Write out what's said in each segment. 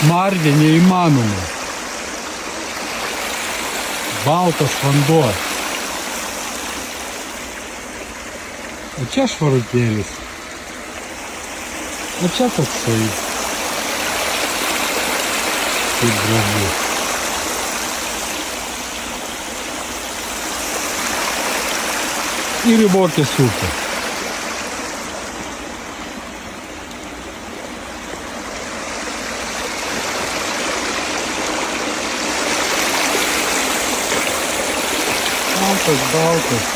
Smarvė neįmanoma. Baltas vanduo. O čia švarutėlis. O čia toksai. Kaip gražu. Ir Ribotės upė. Baltas.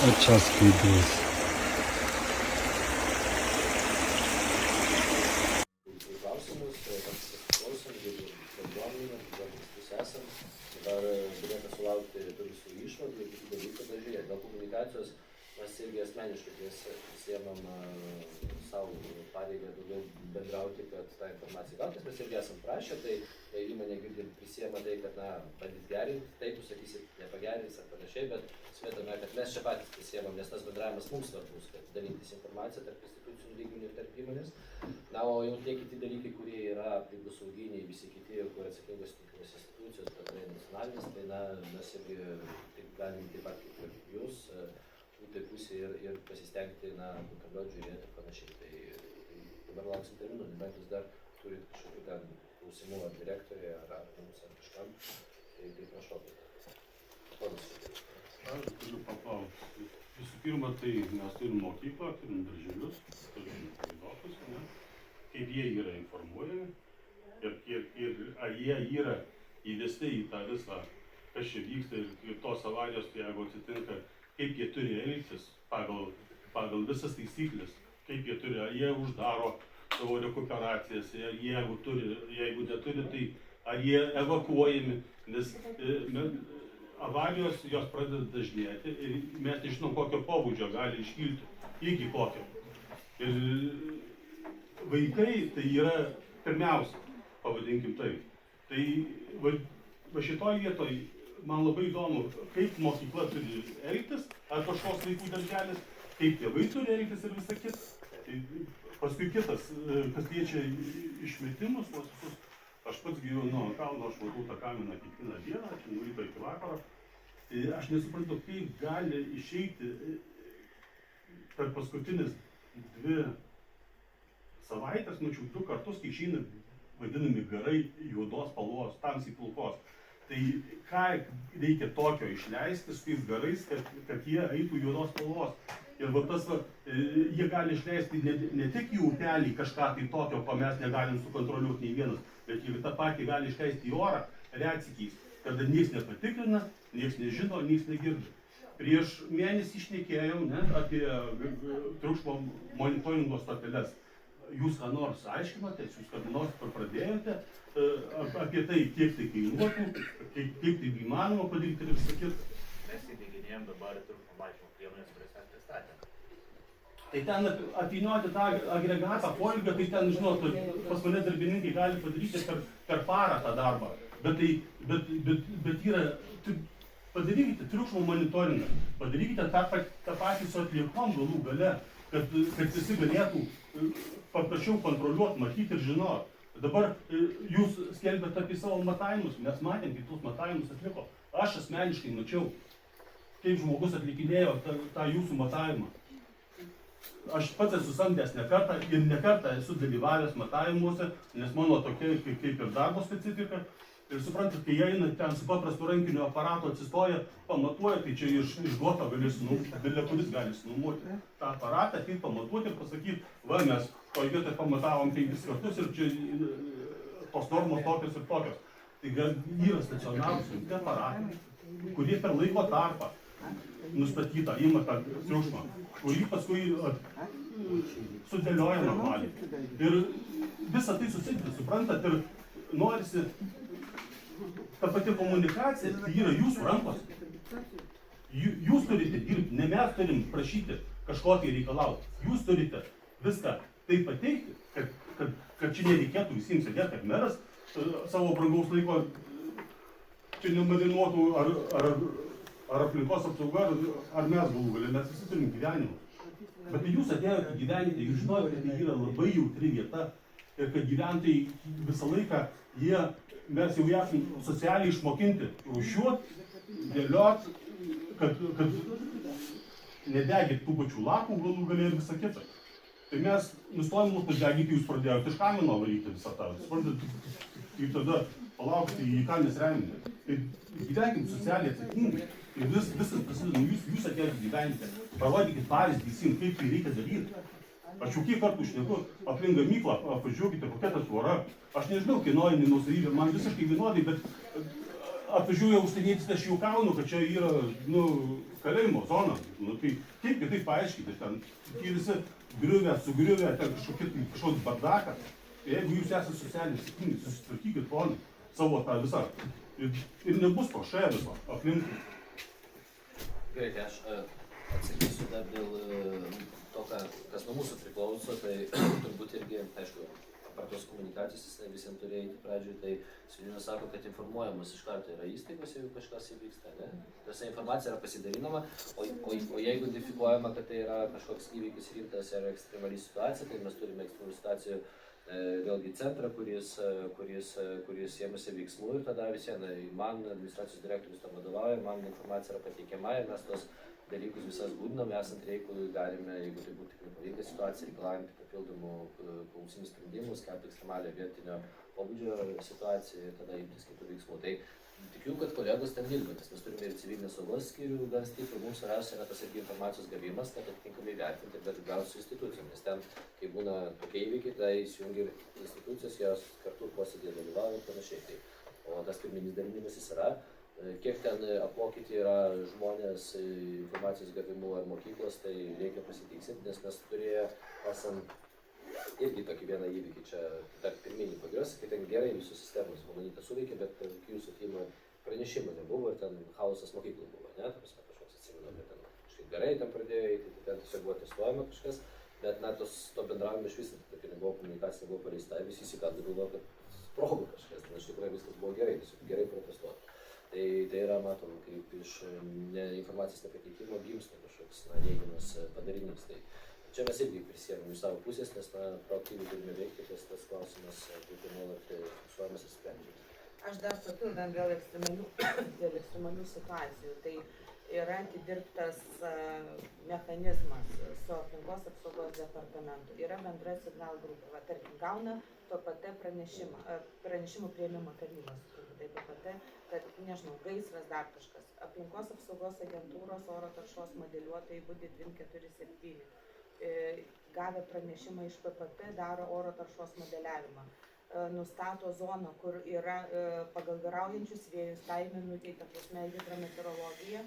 O čia skaidrus. Klausimus, pasiklausom ir bendruomenė, visi esam. Dabar galėtume sulaukti visų išvadų ir kitų dalykų, bet žiūrėk, dėl komunikacijos mes irgi asmeniškai prisiemam savo pareigą daugiau bendrauti, kad tą informaciją gautis. Mes irgi esam prašę, tai įmonė girdim prisiema tai, kad bandys gerinti, taip, jūs sakysit, nepagerins ar panašiai, bet svetame, kad mes čia patys prisiemam, nes tas bendravimas mums svarbus, kad dalintis informaciją tarp institucijų lygmenių ir tarp įmonės. O jau tie kiti dalykai, kurie yra aplinkosauginiai, visi kiti, kur atsakingos institucijos, bendrai nacionalinės, tai mes irgi taip galim taip pat kaip ir jūs, būti pusė ir pasistengti, kontroliuoti, žiūrėti ir panašiai. Tai dabar lauksim terminų, nebent jūs dar turit kažkokių ten klausimų ar direktoriai, ar mums, ar kažkam, tai prašau. Aš turiu paklausti. Visų pirma, tai mes turim mokyklą, turim darželius, turim vaidokus, kaip jie yra informuojami ir ar jie yra įvesti į tą visą, kas čia vyksta ir tos avarijos, jeigu atsitinka, kaip jie turi elgtis pagal visas taisyklės, kaip jie turi, ar jie uždaro savo rekuperacijas, jeigu neturi, tai ar jie evakuojami, nes avarijos jos pradeda dažnėti ir mes nežinom, kokio pobūdžio gali iškilti, iki kokio. Ir vaikai tai yra pirmiausia, pavadinkim taip. Tai va šitoj vietoj man labai įdomu, kaip mokykla turi elgtis, ar kažkoks vaikų darželis, kaip tėvai turi elgtis ir visa kita. Tai paskui kitas, kas liečia išmetimus, aš pats gyvenu ant kalno, aš matau tą kaminą kiekvieną dieną, nuo ryto iki vakaro. Aš nesuprantu, kaip gali išeiti per paskutinis 2 savaitės, mačiau 2 kartus, kai išeina vadinami garai juodos spalvos, tamsiai pilkos. Tai ką reikia tokio išleisti su tais garais, kad jie eitų juodos spalvos. Ir jie gali išleisti ne tik į upelį kažką tai tokio, ko mes negalim sukontroliuoti nei vienas, bet jie tą patį gali išleisti į orą retsykiais, kada nieks nepatikrina, nieks nežino, nieks negirdi. Prieš mėnesį šnekėjom apie triukšmo monitoringo stoteles. Jūs ką nors aiškinotės, jūs ką nors pradėjote apie tai, kiek tai kainuotų, kaip tai įmanoma padaryti ir visą kitą. Mes įdėginėjom dabar triukšmo mažinimo priemonės, kurias mes pristatėm. Tai ten apvynioti tą agregatą, poligą, tai ten, žinot, pas mane darbininkai gali padaryti per parą tą darbą. Bet yra, padarykite triukšmo monitoringą, padarykite tą patį su atliekom galų gale, kad visi galėtų paprasčiau kontroliuoti, matyti ir žinoti. Dabar jūs skelbėte apie savo matavimus, mes matėm, kaip tuos matavimus atliko. Aš asmeniškai mačiau, kaip žmogus atlikinėjo tą jūsų matavimą. Aš pats esu samdęs ne kartą ir ne kartą esu dalyvavęs matavimuose, nes mano tokia kaip ir darbo specifika. Ir suprantat, kai jie eina ten su paprastu rankiniu aparatu atsistoja, pamatuoja, tai čia iš duoto gali kuris gali sinumuoti tą aparatą, kaip pamatuoti ir pasakyti, va mes toj vietoj pamatavom 5 kartus ir čia tos normos tokios ir tokios. Tai yra stacionarūs rimti aparatai, kurie per laiko tarpą nustatytą ima tą triukšmą, kurį paskui sudėlioja normaliai. Ir visą tai susideda, suprantat, ir norisi ta pati komunikacija, tai yra jūsų rankos. Jūs turite dirbti, ne mes turim prašyti kažko tai reikalauti. Jūs turite viską taip pateikti, kad čia nereikėtų visiems sėdėti, kad meras savo brangaus laiko čia nemarinuotų ar aplinkos apsauga, ar mes galų galę, mes visi turim gyvenimą. Bet jūs atėjote gyventi, jūs žinote, kad tai yra labai jautri vieta. ir kad gyventojai visą laiką, mes jau esame socialiai išmokinti, rūšiuot, dėliot, kad nedegit tų pačių lapų galų galė ir visą kitą. Tai mes nustojame mus padegyti, jūs pradėjote iš kamino varyti visą tą. Suprantate, ir tada palaukti į kalnės reminį. Tai gyvenkim socialiai atsakingai. Ir viskas prasideda, jūs atėjote gyventi. Parodykit pavyzdį visiems, kaip tai reikia daryti. Aš jau kiek kartų šneku, aplink gamyklą, apvažiuokite, kokia ta tvora. Aš nežinau, kainuoja nuosavybė, man visiškai vienodai, bet atvažiuoja užsienietis, aš jau kaunu, kad čia yra, kalėjimo zona. Tai kaip kitaip paaiškinti, ten visi griuvę, sugriuvę, ten kažkoks bardakas. Jeigu jūs esate socialiai atsakingi, susitvarkykit ponai savo tą visą. Ir nebus to šalia viso aplinkui. Gerai, tai aš atsakysiu dar dėl to, kas nuo mūsų priklauso, tai turbūt irgi, aišku, apart tos komunikacijos jis visiems turėjo eiti pradžioj, tai Svilinas sako, kad informuojamas iš karto yra įstaigos, jeigu kažkas įvyksta, ne? Visa informacija yra pasidalinama, o jeigu identifikuojama, kad tai yra kažkoks įvykis rimtas ar ekstremali situacija, tai mes turime ekstremalių situacijų vėlgi centrą, kuris ėmėsi veiksmų ir tada visiems, man administracijos direktorius tam vadovauja, man informacija yra pateikiama ir mes tos dalykus visas būdinam, esant reikalui galime, jeigu tai būtų tik nepaveikia situacija, reikalavimai papildomų klausimų sprendimų, skelbti ekstremalią vietinio pobūdžio situaciją ir tada imtis kitų veiksmų. Tai tikiu, kad kolegos ten dirba, nes mes turime ir civilinės saugos skyrių gan stiprų, mums svarbiausia yra tas irgi informacijos gavimas, kad atitinkamai vertinti ir bendradarbiauti su institucijom, nes ten, kai būna tokie įvykiai, tai įsijungia ir institucijos, jos kartu posėdėje dalyvauja ir panašiai. O tas pirminis dalinimasis yra, kiek ten apmokyti yra žmonės informacijos gavimu ar mokyklos, tai reikia pasitiksinti, nes mes esam irgi tokį vieną įvykį čia dar pirminį pagiuosi, kai ten gerai visus sistemus humanitas suveikė, bet per jūsų filmą pranešimų nebuvo ir ten chaosas mokyklų buvo, ne? Ta prasme, kažkoks atsimenu, bet ten kažkaip gerai ten pradėjo eiti, ten tiesiog buvo testuojama kažkas, bet na, to bendravimo iš vis tokia nebuvo, komunikacija nebuvo paleista, visi įsikandė galvo, kad sprogo kažkas, ten iš tikrųjų viskas buvo gerai, tiesiog gerai protestuoti. Tai yra, matom, kaip iš informacijos nepateikimo gimsta kažkoks neigiamas padarinys. Tai čia mes irgi prisėmėm iš savo pusės, nes proaktyviai turime veikti, tas klausimas būtų nuolat fiksuojamas ir sprendžiamas. Aš dar papildant dėl ekstremalių situacijų. Tai yra atidirbtas mechanizmas su aplinkos apsaugos departamentu. Yra bendra signal grupė. Tarkim, gauna PPT pranešimų priėmimo tarnybos. Tai PPT, kad, nežinau, gaisras dar kažkas. Aplinkos apsaugos agentūros oro taršos modeliuotojai Budi 247. Gavę pranešimą iš PPT daro oro taršos modeliavimą. Nustato zoną, kur yra pagal vyraujančius vėjus, tai minutei, ta prasme, hidrometeorologija,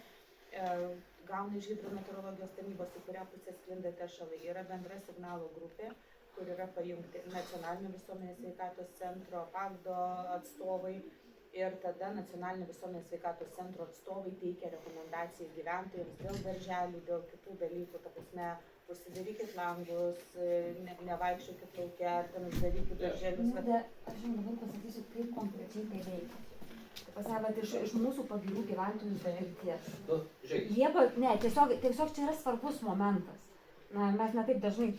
gauna iš hidrometeorologijos tarnybos, į kurią pusę sklinda teršalai. Yra bendra signalo grupė, kur yra pajungti nacionalinio visuomenės sveikatos centro, PAGDO atstovai ir tada nacionalinio visuomenės sveikatos centro atstovai teikia rekomendaciją gyventojams dėl darželių, dėl kitų dalykų, ta prasme, užsidarykit langus, nevaikščiokit lauke, ar ten uždarykit darželius. Aš jums dabar pasakysiu, kaip konkrečiai tai veikia. Pasakot, iš mūsų pagirių gyventojų patirties. Tiesiog čia yra svarbus momentas. Mes netaip dažnai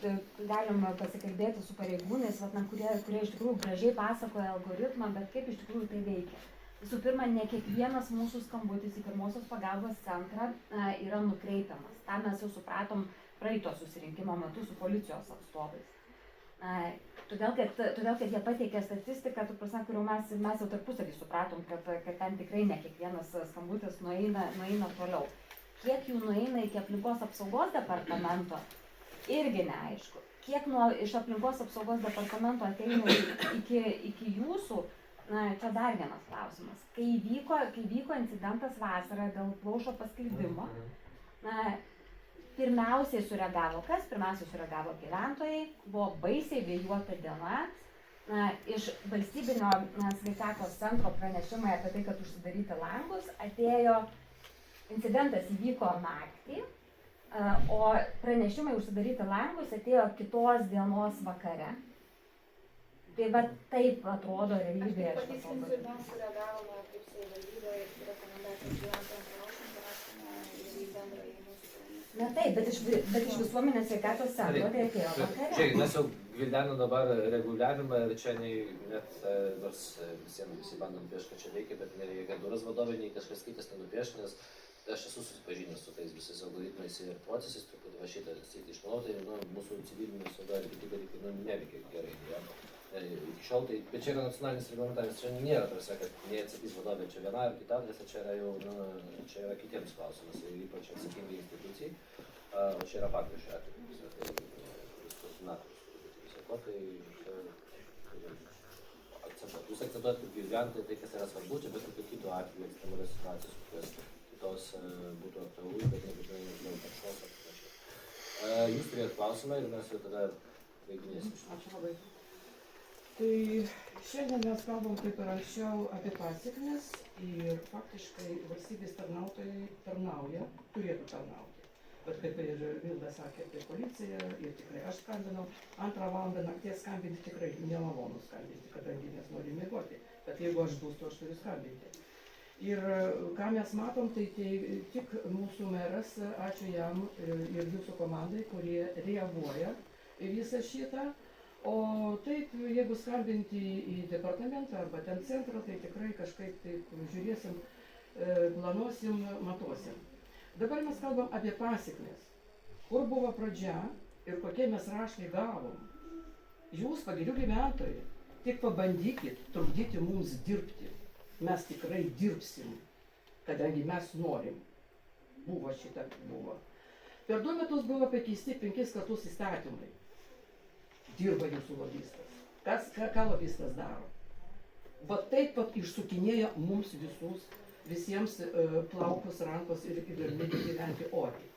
galim pasikalbėti su pareigūnais, kurie iš tikrųjų gražiai pasakoja algoritmą, bet kaip iš tikrųjų tai veikia. Visų pirma, ne kiekvienas mūsų skambutis į pirmosios pagalbos centrą yra nukreipiamas. Ta mes jau supratom praeito susirinkimo metu su policijos atstovais. Todėl, kad jie pateikė statistiką, kuriuo mes jau tarpusavį supratom, kad ten tikrai ne kiekvienas skambutis nueina toliau. Kiek jų nueina iki aplinkos apsaugos departamento, irgi neaišku. Kiek iš aplinkos apsaugos departamento ateina iki jūsų, čia dar vienas klausimas. Kai vyko incidentas vasarą dėl plaušo paskelbimo, pirmiausiai sureagavo kas? Pirmiausiai sureagavo gyventojai, buvo baisiai vėjuota diena. Iš valstybinio sveikatos centro pranešimai apie tai, kad užsidaryti langus, incidentas įvyko naktį, o pranešimai užsidaryti langus atėjo kitos dienos vakare. Tai va taip atrodo realybėje. Aš patikslinsiu, mes sureagavome kaip savivaldybė ir rekomendacijas gyventojams rašom, parašome ir į bendrąjį mūsų Na taip, bet iš visuomenės sveikatos centro tai atėjo vakare. Žiūrėkit, mes jau gvildenam dabar reguliavimą ir čia net nors visiems visi bandom piešti, kad čia veikia, bet nei agentūros vadovai, nei kažkas kitas nenupiešti, nes aš esu susipažinęs su tais visais algoritmais ir procesais, truputį va šitą sritį išmanau, tai mūsų civilinė sauga ir kiti dalykai neveikia gerai. Ja. Iki šiol tai, bet čia yra nacionalinis reglamentavimas, čia nėra, tarsi, kad neatsakys vadovė čia viena ar kita adresa, čia yra jau, čia yra kitiems klausimas, ir ypač atsakingai institucijai, o čia yra faktas šiuo atveju, kuris koordinatorius turi būti viso ko, tai akcentuot. Jūs akcentuot kaip gyventojai tai, kas yra svarbu, čia bet kokiu kitu atveju ekstremalios situacijos, kokios kitos būtų aktualu, bet nebūtinai dėl taršos ar panašiai. Jūs turėjot klausimą ir mes jau tada baiginėsim. Ačiū labai. Tai šiandien mes kalbam kaip ir anksčiau apie pasekmes ir faktiškai valstybės tarnautojai tarnauja, turėtų tarnauti. Bet kaip ir Milda sakė apie policiją ir tikrai aš skambinau, 2 valandą nakties skambinti tikrai nemalonu skambinti, kadangi mes norim miegoti. Bet jeigu aš būstu, aš turiu skambinti. Ir ką mes matom, tai tik mūsų meras, ačiū jam ir jūsų komandai, kurie reaguoja į visą šitą. O taip, jeigu skambinti į departamentą arba ten centrą, tai tikrai kažkaip taip žiūrėsim, planuosim, matuosim. Dabar mes kalbam apie pasekmes. Kur buvo pradžia ir kokie mes raštai gavom. Jūs, pagirių gyventojai, tik pabandykit trukdyti mums dirbti. Mes tikrai dirbsim, kadangi mes norim. Buvo šitą, buvo. Per 2 metus buvo pakeisti 5 kartus įstatymai. Dirba jūsų lobistas. Ką lobistas daro? Va taip pat išsukinėja mums visiems plaukus, rankos ir gyventi oriai.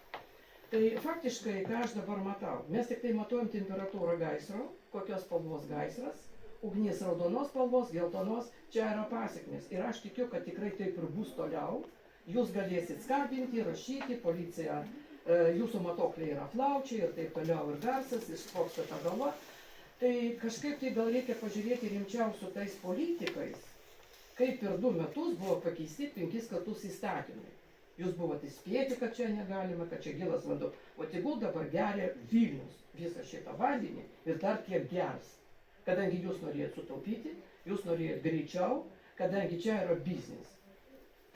Tai faktiškai, ką aš dabar matau, mes tik tai matuojam temperatūrą gaisro, kokios spalvos gaisras, ugnis raudonos spalvos, geltonos, čia yra pasekmės. Ir aš tikiu, kad tikrai taip ir bus toliau. Jūs galėsit skambinti, rašyti, policija, jūsų matuokliai yra flaučiai ir taip toliau ir garsas, išsprogsta ta galva. Tai kažkaip tai gal reikia pažiūrėti rimčiau su tais politikais, kaip per 2 metus buvo pakeisti 5 kartus įstatymai. Jūs buvote įspėti, kad čia negalima, kad čia gilas vanduo. O tegul dabar geria Vilnius visą šitą vandenį ir dar kiek gers. Kadangi jūs norėjot sutaupyti, jūs norėjot greičiau, kadangi čia yra biznis.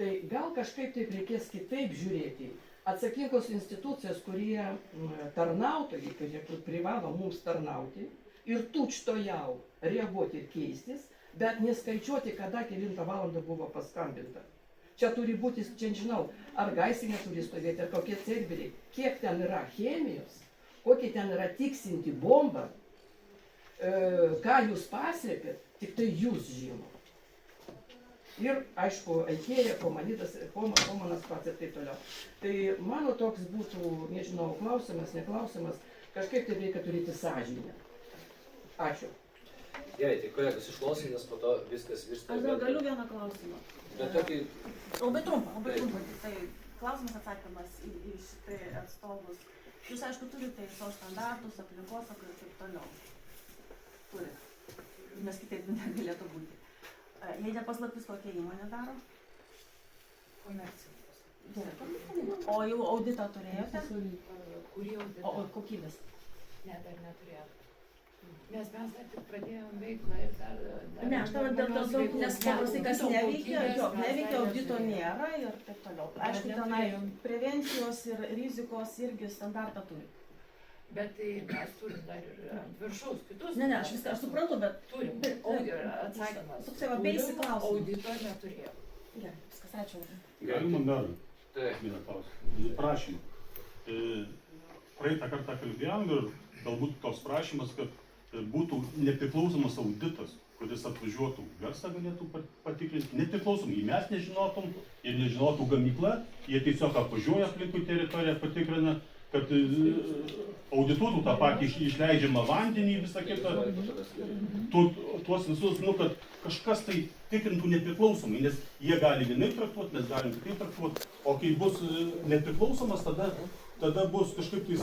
Tai gal kažkaip taip reikės kitaip žiūrėti. Atsakingos institucijos, kurie tarnautojai, kurie privalo mums tarnauti ir tučtojau reaguoti ir keistis, bet neskaičiuoti, kada 9 valandą buvo paskambinta. Čia turi būti, čia žinau, ar gaisrinė turi stovėti, ar kokie serveriai, kiek ten yra chemijos, kokie ten yra tiksinti bomba, ką jūs paslėpėt, tik tai jūs žino. Ir, aišku, Aikėja, Komanidas, Komanas pats ir taip toliau. Tai mano toks būtų, nežinau, klausimas, neklausimas, kažkaip tai reikia turėti sąžinę. Ačiū. Gerai, tai kolegos išklausim, nes po to viskas virsta. Aš dar galiu vieną klausimą. Bet tokį... Labai trumpai. Tai klausimas atsakymas į šitai atstovus. Jūs, aišku, turite savo standartus, aplinkosaugą ir taip toliau. Turite. Nes kitaip negalėtų būti. Jei nepaslaptis, kokia įmonė daro? Komercijos. O jau auditą turėjote? Kurį auditą? O kokybės? Ne, dar neturėjau. Nes mes dar tik pradėjom veiklą ir dar... Ne, aš tavau dėl to, nes paprastai kas neveikia, audito nėra ir taip toliau. Aišku, tenai prevencijos ir rizikos irgi standartą turi. Bet tai mes turim dar ir ant viršaus kitus. Ne, aš viską suprantu, bet... Turim. Atsakymas. Toksai va basic klausimas. Audito neturėjau. Gerai, viskas, ačiū. Galima dar Taip. vieną klausimą. Prašymą. Praeitą kartą kalbėjom ir galbūt toks prašymas, kad būtų nepriklausomas auditas, kuris atvažiuotų garsą galėtų patikrinti. Nepriklausomai, mes nežinotum ir nežinotų gamykla, jie tiesiog apvažiuoja aplinkui teritoriją, patikrina, kad audituotų tą patį išleidžiamą vandenį, visą kitą. Tuos visus, kad kažkas tai tikrintų nepriklausomai, nes jie gali vienaip traktuoti, mes galim kitaip traktuoti. O kai bus nepriklausomas, tada bus kažkaip tai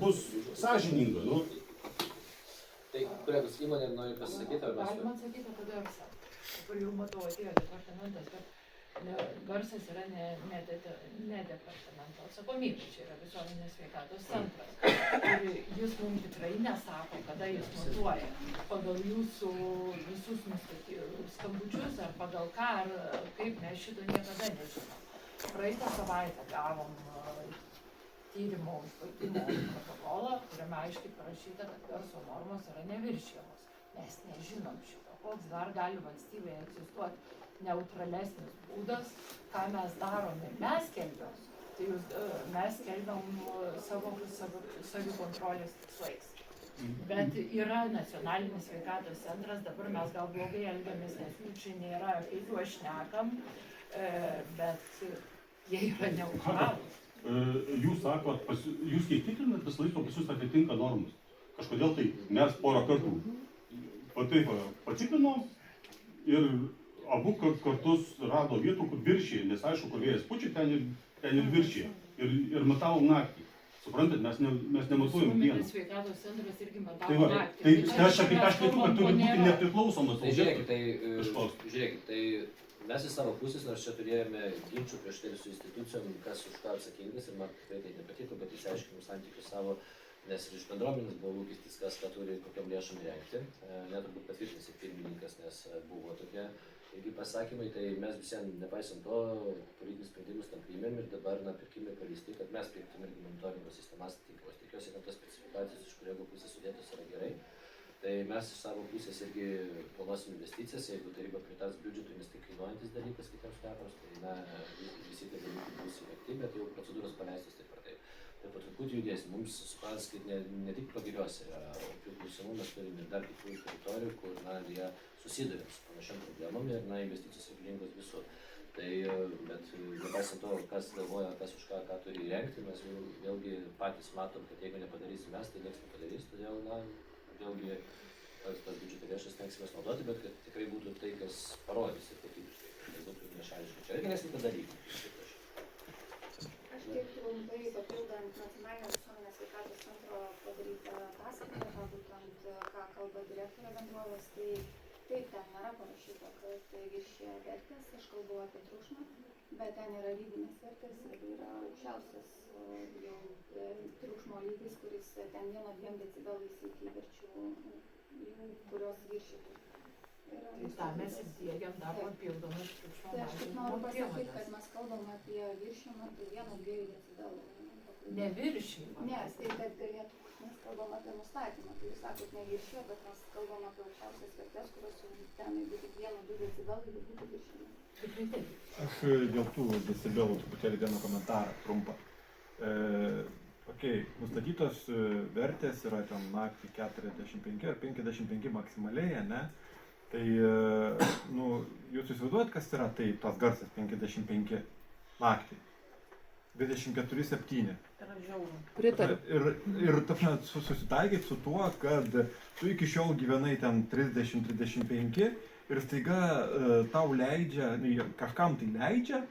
bus sąžininga. Tai, kolegos, įmonė nori pasakyti, ar mes... Galima atsakyti, tada visą. Dabar jau matau, atėjo departamentas, bet Garsas yra ne departamento atsakomybė, čia yra visuomenės sveikatos centras. Ir jis mums tikrai nesako, kada jis matuoja pagal jūsų visus skambučius ar pagal ką, ar kaip, mes šito niekada nežinom. Praeitą savaitę gavom tyrimo užbaigimo protokolą, kuriame aiškiai parašyta, kad garso normos yra neviršijamos. Mes nežinom šito, koks dar gali valstybėje egzistuoti neutralesnis būdas, ką mes darom ir mes skelbiam. Tai mes skelbiam savikontrolės tikslais. Bet yra nacionalinis sveikatos centras, dabar mes gal blogai elgiamės, nes jų čia nėra, kaip juos šnekam, bet jie yra neutralūs. Jūs sakot, jūs kiek tikrinat, visą laiką pas jūs atitinka normas. Kažkodėl tai mes porą kartų patikrinom ir abu kartus rado vietų, kur viršė, nes aišku, kur vėjas pučia, ten ir viršė. Ir matavom naktį. Suprantat, mes nematuojam dieną. Visuomenės sveikatos centras irgi matavo naktį. Tai aš kalbu, kad turi būti nepriklausomas. Tai žiūrėkit, tai mes į savo pusės, nors čia turėjome ginčių prieš tai su institucijom, kas už ką atsakingas, ir man tikrai tai nepatiko, bet įsiaiškinom santykius savo, nes ir iš bendruomenės buvo lūkestis, kas ką turi, kokiam lėšom rengti. Neturbūt patvirtins ir pirmininkas, nes buvo tokie irgi pasakymai, tai mes visiems, nepaisant to, politinius sprendimus tam priėmėm ir dabar pirkimai paleisti, kad mes pirktum irgi monitoringo sistemas tinklos. Tikiuosi, kad tos specifikacijos, iš kurio pusės sudėtos, yra gerai. Tai mes iš savo pusės irgi planuosim investicijas, jeigu taryba pritars biudžetui, nes tai kainuojantis dalykas kitiems metams, tai visi tie dalykai bus įvykti, bet jau procedūros paleistos taip ar taip. Tai po truputį judėsim. Mums, supras, kad ne tik Pagiriuose yra opių klausimų, mes turime ir dar kitų teritorijų, kur jie susiduria su panašiam problemom ir investicijos reikalingos visur. Tai, bet nepaisant to, kas galvoja, kas už ką turi įrengti, mes vėlgi patys matom, kad jeigu nepadarysim mes, tai niekas nepadarys, todėl vėlgi tas biudžeto lėšas tenksimės naudoti, bet kad tikrai būtų tai, kas parodys ir kokybiškai, tai būtų nešališkai. Čia reikia neslyta dalykų. Aš tiek trumpai papildant nacionalinio visuomenės sveikatos centro padarytą ataskaitą, būtent ką kalba direktorė bendrovės, tai taip, ten nėra parašyta, kad viršija vertės, aš kalbu apie triukšmą, bet ten yra ribinės vertės ir yra aukščiausias jau triukšmo lygis, kuris ten 1-2 decibelais iki verčių, kurios viršytų. Tai tą mes įdiegiam dar papildomus triukšmo Tai aš tik noriu mažinimo pasakyti, kad priemones. mes kalbam apie viršymą, tai 1-2 decibelų. Neviršymą. Ne, tai kad galėtų, mes kalbam apie nustatymą, tai jūs sakot neviršijo, bet mes kalbam apie aukščiausias vertės, kurios jau ten, jeigu tik 1-2 decibelai, tai būtų viršymai. Tikrai taip. Aš dėl tų decibelų truputėlį vieną komentarą trumpą. Nustatytos vertės yra ten naktį 45 ar 55 maksimaliai, ne? Tai, jūs įsivaizduojat, kas yra tai tas garsas 55 naktį? 24/7. Tai yra žiauru. Pritariu. Ir susitaikyti su tuo, kad tu iki šiol gyvenai ten 30-35 ir staiga tau leidžia, kažkam tai leidžia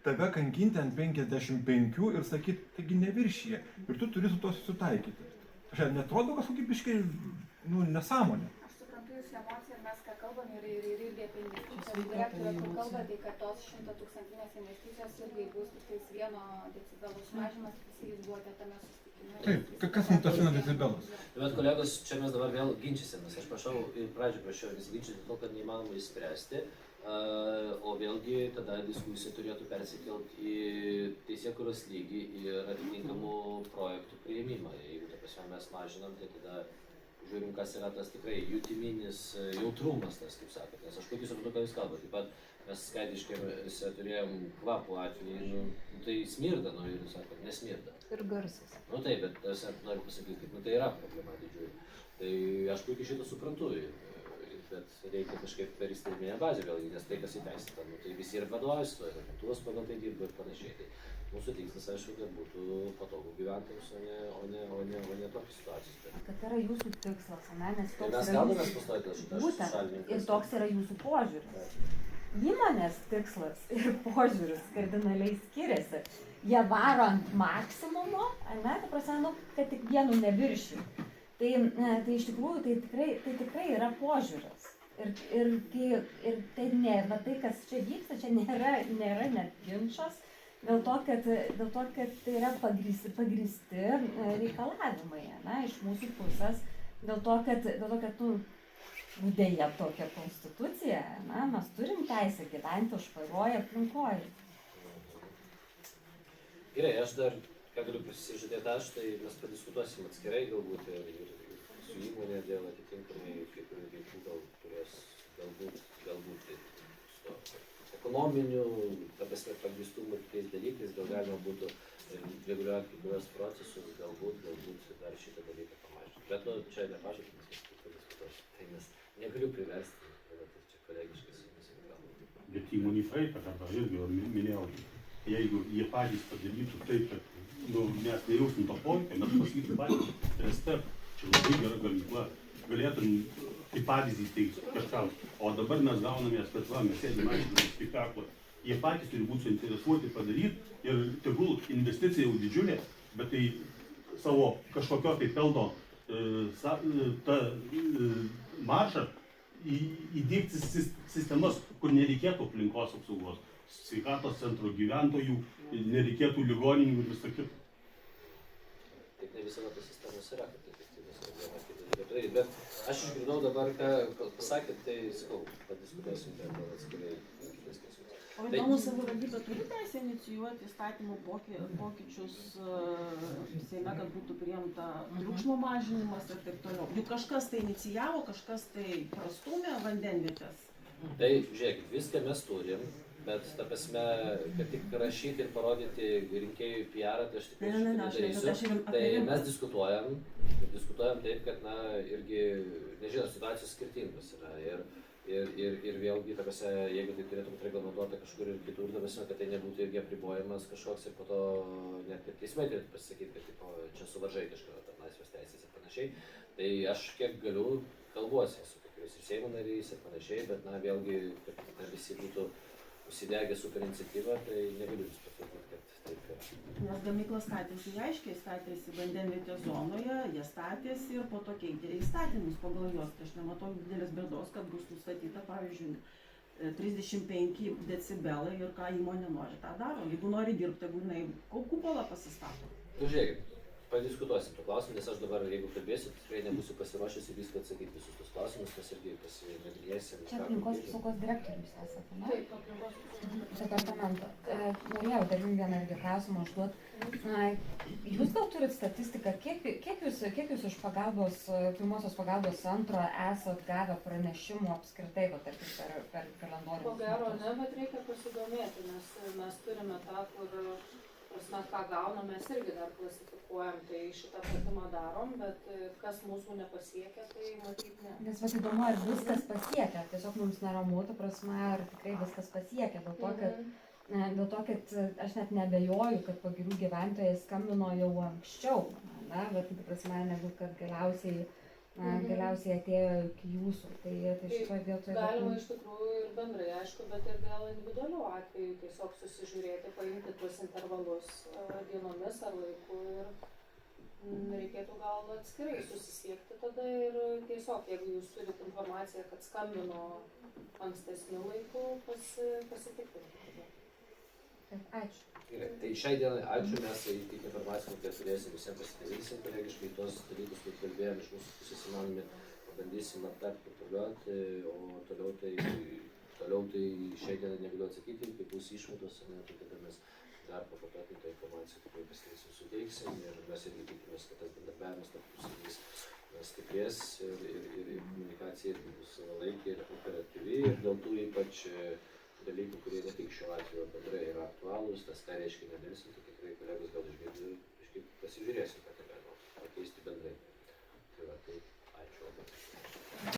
tave kankinti ant 55 ir sakyti, taigi neviršyje. Ir tu turi su to susitaikyti. Aš netrodo kažkokį biškai, nesąmonė. Aš suprantu jūsų emociją ir mes ką kalbam ir irgi apie investicijas direktorė, kur kalba, tai kad tos 100-tūkstantinės investicijos irgi bus tik 1 decibelų sumažimas, visi jūs buvote tame susitikime. Taip, kas mums tas 1 decibelas? Bet kolegos, čia mes dabar vėl ginčysimės. Aš prašau, ir pradžioje prašiau nesiginčyti to, kad neįmanoma išspręsti. O vėlgi tada diskusija turėtų persikelti į teisėkūros lygį ir atitinkamų projektų priėmimą. Jeigu mes mažinam, tai tada žiūrim, kas yra tas tikrai jutiminis jautrumas, tas, kaip sakot. Nes aš puikiai suprantu, ką jūs kalbate. Taip pat mes Skaidiškėse turėjom kvapų atvejį, tai smirda, ir sakot, nesmirda. Ir garsas. Taip, bet aš noriu pasakyti, kad tai yra problema didžiulė. Tai aš puikiai šitą suprantu. Bet reikia kažkaip per įstatyminę bazę vėlgi, nes tai, kas įteisinta, tai visi ir vadovaujasi to, ir agentūros pagal tai dirba ir panašiai. Tai mūsų tikslas, aišku, kad būtų patogu gyventojams, o ne tokios situacijos. Kad yra jūsų tikslas, nes toks mes kalbamės pastoji dėl šitą šalininką. Ir toks yra jūsų požiūris. Įmonės tikslas ir požiūris kardinaliai skiriasi. Jie varo ant maksimumo, kad tik vienu neviršytų. Tai iš tikrųjų tai tikrai yra požiūris. Ir tai nėra, tai kas čia vyksta, čia nėra net ginčas, dėl to, kad tai yra pagristi reikalavimai, na, iš mūsų pusės, dėl to, kad dėja tokia konstitucija, na, mes turim teisę gyventi švarioje aplinkoje. Gerai, aš dar, ką galiu prisižadėti tai mes padiskutuosim atskirai galbūt ir su įmonė dėl atitinkamai kai kurių veiklų gal turės galbūt tai su to ekonominiu, ta prasme, pagrįstumų ir kitais dalykais, gal galima būtų reguliuoti kai kurios procesus, galbūt dar šitą dalyką pamažinti. Bet čia nepažadimas, mes padiskutuosim, tai nes negaliu priversti, tai čia kolegiškai su jumis kalbame. Bet įmonį praeitą kartą irgi minėjau, jeigu jie patys padarytų taip, kad mes nejausim to poreikio, mes pasakytum patys, respekt, čia labai gera gamykla, galėtum kaip pavyzdį teikti kažkam, o dabar mes gauname spektaklą, mes sėdime aiškiname spektaklą, jie patys turi būti suinteresuoti padaryti ir tegul investicija jau didžiulė, bet tai savo kažkokio tai pelno tą maršą įdiegti sistemas, kur nereikėtų aplinkos apsaugos, sveikatos centro gyventojų, nereikėtų ligoninių ir visą kitą. Taip ne visada tas sistemas yra, kad efektyvus, kad viena kita dalykai. Bet aš išgirdau dabar, ką pasakėt, tai sakau, padiskutuosim dėl atskirai kitais klausimais. O įdomu, savivaldybė turi teisę inicijuoti įstatymų pokyčius Seime, kad būtų priimta triukšmo mažinimas ir taip toliau. Juk kažkas tai inicijavo, kažkas tai prastumė vandenvietės. Tai žiūrėkit, viską mes turim, bet ta prasme, kad tik rašyti ir parodyti rinkėjų PR, tai aš tikrai nedarysiu. Tai mes diskutuojam taip, kad, na, irgi, nežinau, situacijos skirtingos yra. Ir vėlgi, ta prasme, jeigu tai turėtų būti reglamentuota kažkur ir kitur, ta prasme, kad tai nebūtų irgi apribojimas kažkoks ir po to net ir teismai turėtų pasakyti, kad tipo, čia suvaržai kažką tam laisvės teisės ir panašiai. Tai aš kiek galiu kalbuosi su tokiais ir Seimo nariais ir panašiai, bet na vėlgi, kad visi būtų užsidegę super iniciatyvą, tai negaliu jums pasakyti, kad taip yra. Nes gamykla statėsi aiškiai, statėsi vandenvietės zonoje, jie statėsi ir po to keitė įstatymus pagal juos. Tai aš nematau didelės bėdos, kad bus nustatyta, pavyzdžiui, 35 decibelai ir ką įmonė nori, tą daro. Jeigu nori dirbti, jeigu jinai kupolą pasistato. Žiūrėkit, padiskutuosim tų klausimų, nes aš dabar, jeigu kalbėsiu, tikrai nebūsiu pasiruošęs ir viską atsakyti visus tus klausimus, mes irgi pasinagrinėsim. Čia aplinkos apsaugos direktorius esate, ne? Taip, aplinkos Departamento. Norėjau dar jums vieną irgi klausimą užduoti. Jūs gal turit statistiką, kiek jūs iš pirmosios pagalbos centro esat gavę pranešimų apskritai, tarkim, per kalendorių? Ko gero ne, bet reikia pasidomėti, nes mes turime tą, kur prasme, ką gaunam, mes irgi dar klasifikuojam, tai šitą pratimą darom, bet kas mūsų nepasiekia, tai matyt ne. Nes vat įdomu, ar viskas pasiekia, tiesiog mums neramu, ta prasme, ar tikrai viskas pasiekia, dėl to, kad aš net neabejoju, kad Pagirių gyventojai skambino jau anksčiau, na, bet ta prasme, negu kad galiausiai atėjo iki jūsų, tai šitoje vietoje... Galima iš tikrųjų ir bendrai, aišku, bet ir dėl individualių atvejų tiesiog susižiūrėti, paimti tuos intervalus dienomis ar laiku ir reikėtų gal atskirai susisiekti tada ir tiesiog, jeigu jūs turite informaciją, kad skambino ankstesniu laiku, pasitikrinti. Ačiū. Gerai, tai šiai dienai ačiū, mes kaip informaciją, kad turėsim visiems pasidarysim kolegiškai, tos dalykus, kaip kalbėjom, iš mūsų pusės įmanomi, pabandysim aptarti, kontroliuoti, o toliau tai šiai dienai negaliu atsakyti, kaip bus išvados, tai tada mes dar papatokintą informaciją tikrai pasidarysim, suteiksim ir mes irgi tikimės, kad tas bendradarbiavimas tarpusavys stiprės ir komunikacija irgi bus savalaikė ir operatyvi ir dėl tų ypač dalykų, kurie ne tik šiuo atveju bendrai yra aktualūs, tas ką reiškia nedėlsim, tai tikrai kolegos gal išgirdi, pasižiūrėsim, ką tai galima pakeisti bendrai. Tai va, tai ačiū labai.